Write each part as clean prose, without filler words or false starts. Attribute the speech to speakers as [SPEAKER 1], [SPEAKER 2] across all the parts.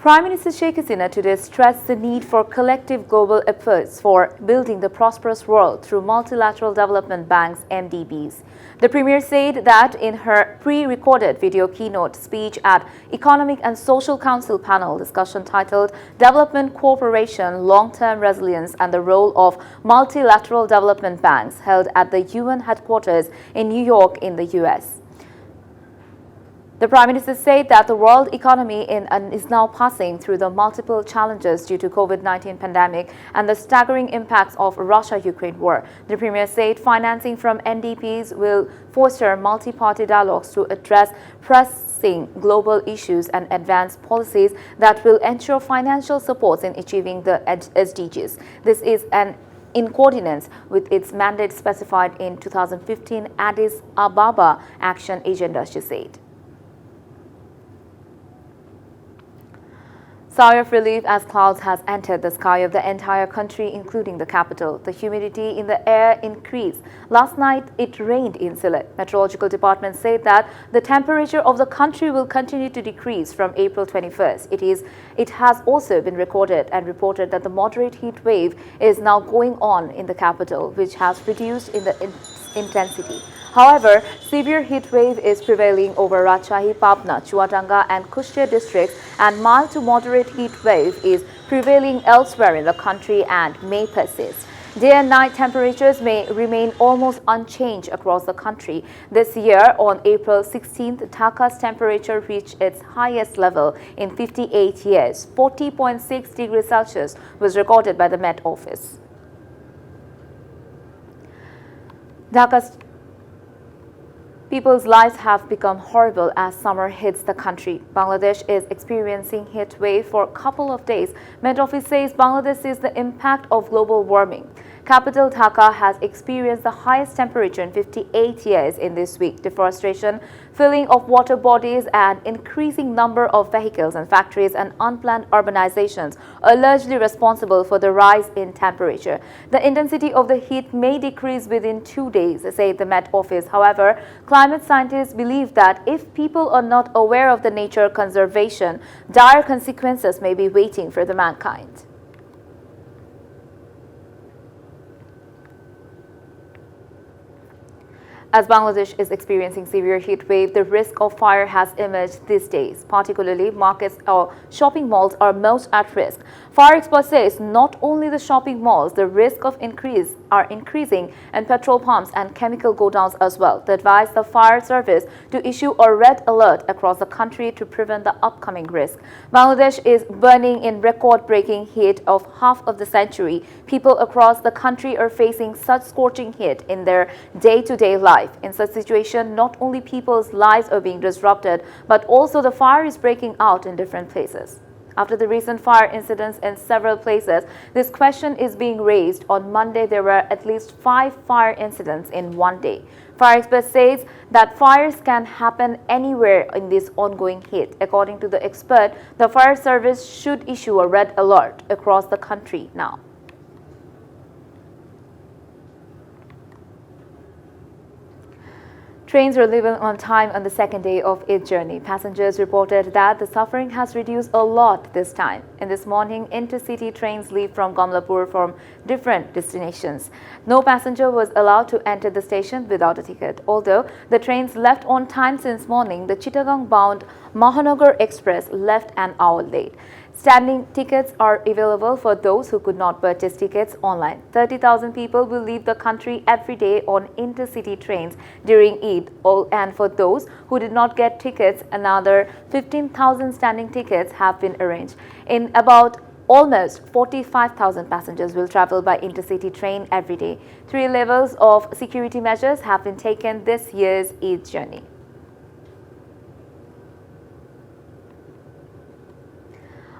[SPEAKER 1] Prime Minister Sheikh Hasina today stressed the need for collective global efforts for building the prosperous world through multilateral development banks (MDBs). The Premier said that in her pre-recorded video keynote speech at Economic and Social Council panel discussion titled Development Cooperation, Long-Term Resilience and the Role of Multilateral Development Banks held at the UN headquarters in New York in the US. The Prime Minister said that the world economy is now passing through the multiple challenges due to COVID-19 pandemic and the staggering impacts of Russia-Ukraine war. The Premier said financing from NDPs will foster multi-party dialogues to address pressing global issues and advance policies that will ensure financial supports in achieving the SDGs. This is in coordinates with its mandate specified in 2015 Addis Ababa Action Agenda, she said. Sigh of relief as clouds has entered the sky of the entire country, including the capital. The humidity in the air increased. Last night, it rained in Sylhet. Meteorological Department said that the temperature of the country will continue to decrease from April 21st. It has also been recorded and reported that the moderate heat wave is now going on in the capital, which has reduced in the intensity. However, severe heat wave is prevailing over Rajshahi, Pabna, Chuatanga and Kushtia districts, and mild to moderate heat wave is prevailing elsewhere in the country and may persist. Day and night temperatures may remain almost unchanged across the country. This year, on April 16th, Dhaka's temperature reached its highest level in 58 years. 40.6 degrees Celsius was recorded by the Met Office. Dhaka's people's lives have become horrible as summer hits the country. Bangladesh is experiencing heat wave for a couple of days. Met Office says Bangladesh sees the impact of global warming. Capital Dhaka has experienced the highest temperature in 58 years in this week. Deforestation, filling of water bodies and increasing number of vehicles and factories and unplanned urbanizations are largely responsible for the rise in temperature. The intensity of the heat may decrease within 2 days, said the Met Office. However, climate scientists believe that if people are not aware of the nature conservation, dire consequences may be waiting for the mankind. As Bangladesh is experiencing severe heat wave, the risk of fire has emerged these days. Particularly, markets or shopping malls are most at risk. Fire expert says not only the shopping malls, the risk of increasing and petrol pumps and chemical go-downs as well. They advise the fire service to issue a red alert across the country to prevent the upcoming risk. Bangladesh is burning in record-breaking heat of half of the century. People across the country are facing such scorching heat in their day-to-day life. In such situation, not only people's lives are being disrupted, but also the fire is breaking out in different places. After the recent fire incidents in several places, this question is being raised. On Monday, there were at least 5 fire incidents in one day. Fire expert says that fires can happen anywhere in this ongoing heat. According to the expert, the fire service should issue a red alert across the country now. Trains are leaving on time on the second day of its journey. Passengers reported that the suffering has reduced a lot this time. In this morning, intercity trains leave from Kamlapur from different destinations. No passenger was allowed to enter the station without a ticket. Although the trains left on time since morning, the Chittagong-bound Mahanagar Express left an hour late. Standing tickets are available for those who could not purchase tickets online. 30,000 people will leave the country every day on intercity trains during Eid. And for those who did not get tickets, another 15,000 standing tickets have been arranged. In about almost 45,000 passengers will travel by intercity train every day. 3 levels of security measures have been taken this year's Eid journey.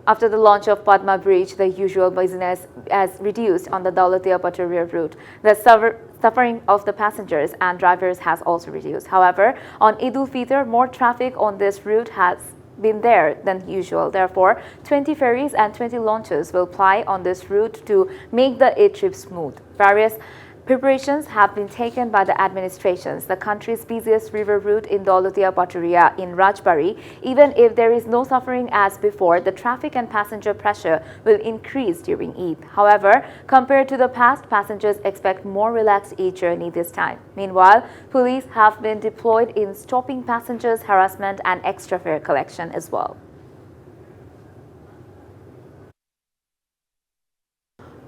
[SPEAKER 1] After the launch of Padma Bridge, the usual business has reduced on the Daulatia-Paturia route. The suffering of the passengers and drivers has also reduced. However, on Eid al-Fitr, more traffic on this route has been there than usual. Therefore, 20 ferries and 20 launches will ply on this route to make the Eid trip smooth. Various Preparations have been taken by the administrations, the country's busiest river route in Dolotia Paturia in Rajbari. Even if there is no suffering as before, the traffic and passenger pressure will increase during Eid. However, compared to the past, passengers expect more relaxed Eid journey this time. Meanwhile, police have been deployed in stopping passengers' harassment and extra fare collection as well.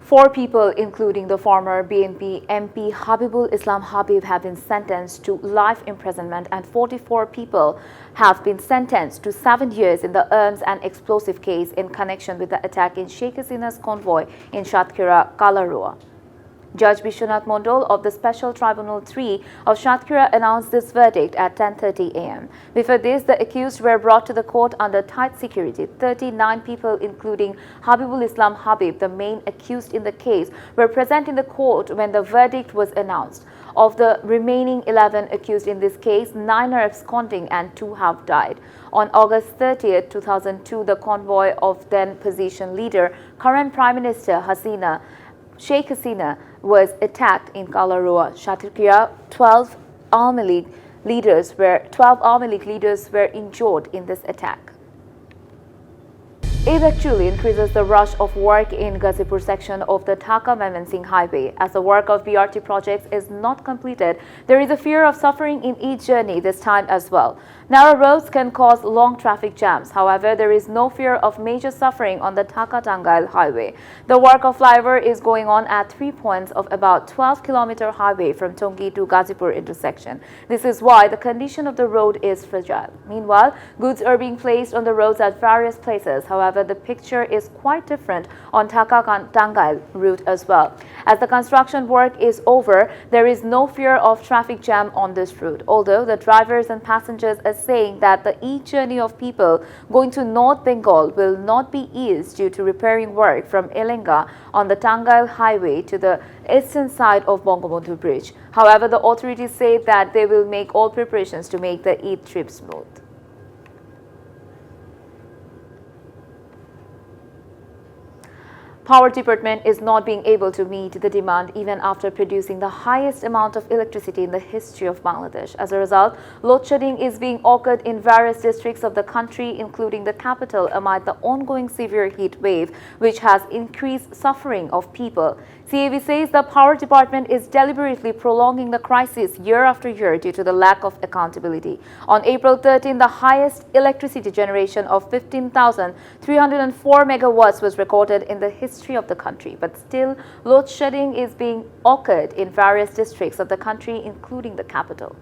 [SPEAKER 1] Four people, including the former BNP MP Habibul Islam Habib, have been sentenced to life imprisonment, and 44 people have been sentenced to 7 years in the arms and explosive case in connection with the attack in Sheikh Hasina's convoy in Shatkhira, Kalarua. Judge Bishwanath Mondal of the Special Tribunal 3 of Shatkhira announced this verdict at 10:30 a.m. Before this, the accused were brought to the court under tight security. 39 people, including Habibul Islam Habib, the main accused in the case, were present in the court when the verdict was announced. Of the remaining 11 accused in this case, 9 are absconding and 2 have died. On August 30, 2002, the convoy of then-position leader, current Prime Minister Sheikh Hasina, was attacked in Kalarua, Shatkhira. 12 Army League leaders were injured in this attack. It actually increases the rush of work in Ghazipur section of the Dhaka-Mymensingh highway. As the work of BRT projects is not completed, there is a fear of suffering in each journey this time as well. Narrow roads can cause long traffic jams. However, there is no fear of major suffering on the Dhaka-Tangail highway. The work of flyover is going on at 3 points of about 12-kilometer highway from Tongi to Ghazipur intersection. This is why the condition of the road is fragile. Meanwhile, goods are being placed on the roads at various places. However, the picture is quite different on Dhaka-Tangail route as well. As the construction work is over, there is no fear of traffic jam on this route, although the drivers and passengers are saying that the e-journey of people going to North Bengal will not be eased due to repairing work from Elenga on the Tangail highway to the eastern side of Bangabandhu Bridge. However, the authorities say that they will make all preparations to make the Eid trip smooth. Power department is not being able to meet the demand even after producing the highest amount of electricity in the history of Bangladesh. As a result, load shedding is being occurred in various districts of the country, including the capital, amid the ongoing severe heat wave, which has increased suffering of people. CAV says the power department is deliberately prolonging the crisis year after year due to the lack of accountability. On April 13, the highest electricity generation of 15,304 megawatts was recorded in the history of the country, but still load shedding is being occurred in various districts of the country, including the capital.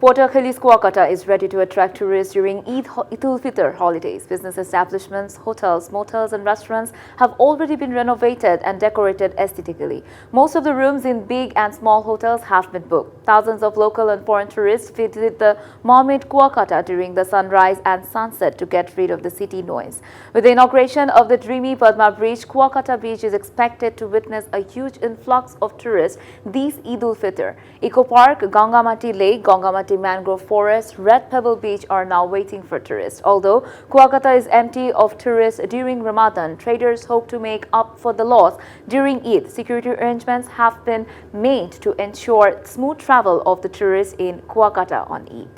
[SPEAKER 1] Port Achilles Kuakata is ready to attract tourists during Eid-ul-Fitr holidays. Business establishments, hotels, motels and restaurants have already been renovated and decorated aesthetically. Most of the rooms in big and small hotels have been booked. Thousands of local and foreign tourists visit the Mermaid Kuakata during the sunrise and sunset to get rid of the city noise. With the inauguration of the dreamy Padma Bridge, Kuakata Beach is expected to witness a huge influx of tourists this Eid-ul-Fitr. Eco Park, Gangamati Lake, Gangamati Mangrove Forest, Red Pebble Beach are now waiting for tourists. Although Kuakata is empty of tourists during Ramadan, traders hope to make up for the loss during Eid. Security arrangements have been made to ensure smooth travel of the tourists in Kuakata on Eid.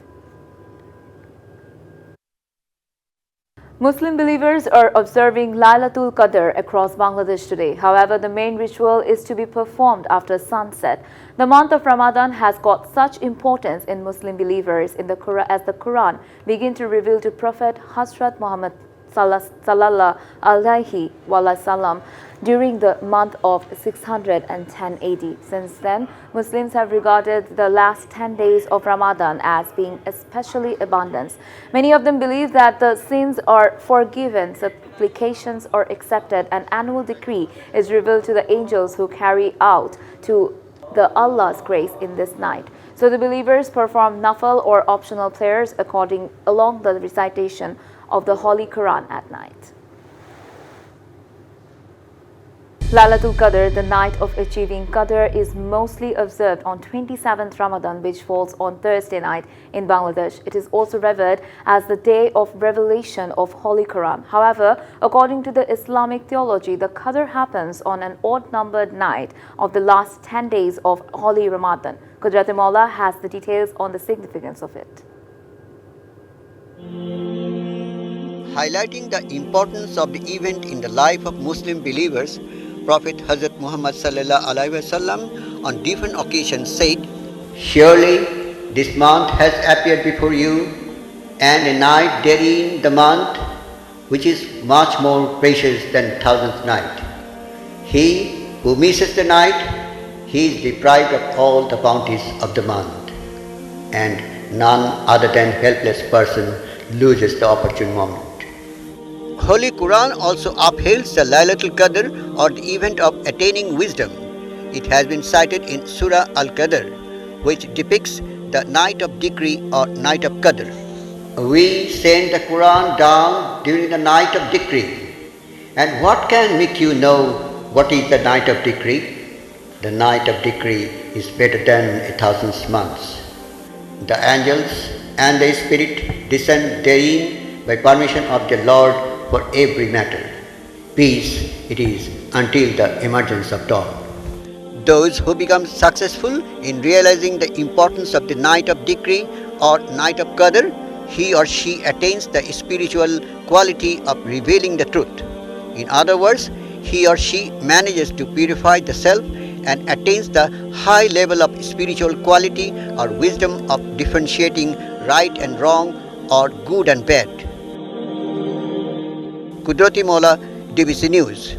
[SPEAKER 1] Muslim believers are observing Lailatul Qadr across Bangladesh today. However, the main ritual is to be performed after sunset. The month of Ramadan has got such importance in Muslim believers in the Quran as the Quran begin to reveal to Prophet Hazrat Muhammad sallallahu alaihi wasallam during the month of 610 AD. Since then, Muslims have regarded the last 10 days of Ramadan as being especially abundant. Many of them believe that the sins are forgiven, supplications are accepted, and annual decree is revealed to the angels who carry out to the Allah's grace in this night. So the believers perform nafil or optional prayers along the recitation of the Holy Quran at night. Lailatul Qadr, the night of achieving Qadr, is mostly observed on 27th Ramadan, which falls on Thursday night in Bangladesh. It is also revered as the day of revelation of Holy Quran. However, according to the Islamic theology, the Qadr happens on an odd-numbered night of the last 10 days of Holy Ramadan. Qudrati Maula has the details on the significance of it.
[SPEAKER 2] Highlighting the importance of the event in the life of Muslim believers, Prophet Hazrat Muhammad sallallahu alaihi wasallam on different occasions said, "Surely this month has appeared before you, and a night therein the month, which is much more precious than thousandth night. He who misses the night, he is deprived of all the bounties of the month, and none other than helpless person loses the opportune moment." Holy Quran also upholds the Lailatul Qadr, or the event of attaining wisdom. It has been cited in Surah Al-Qadr, which depicts the night of decree or night of Qadr. We send the Quran down during the night of decree. And what can make you know what is the night of decree? The night of decree is better than 1,000 months. The angels and the Spirit descend therein by permission of the Lord for every matter. Peace it is until the emergence of dawn. Those who become successful in realizing the importance of the night of decree or night of Qadr, he or she attains the spiritual quality of revealing the truth. In other words, he or she manages to purify the self and attains the high level of spiritual quality or wisdom of differentiating right and wrong or good and bad. Qudrati Maula, DBC News.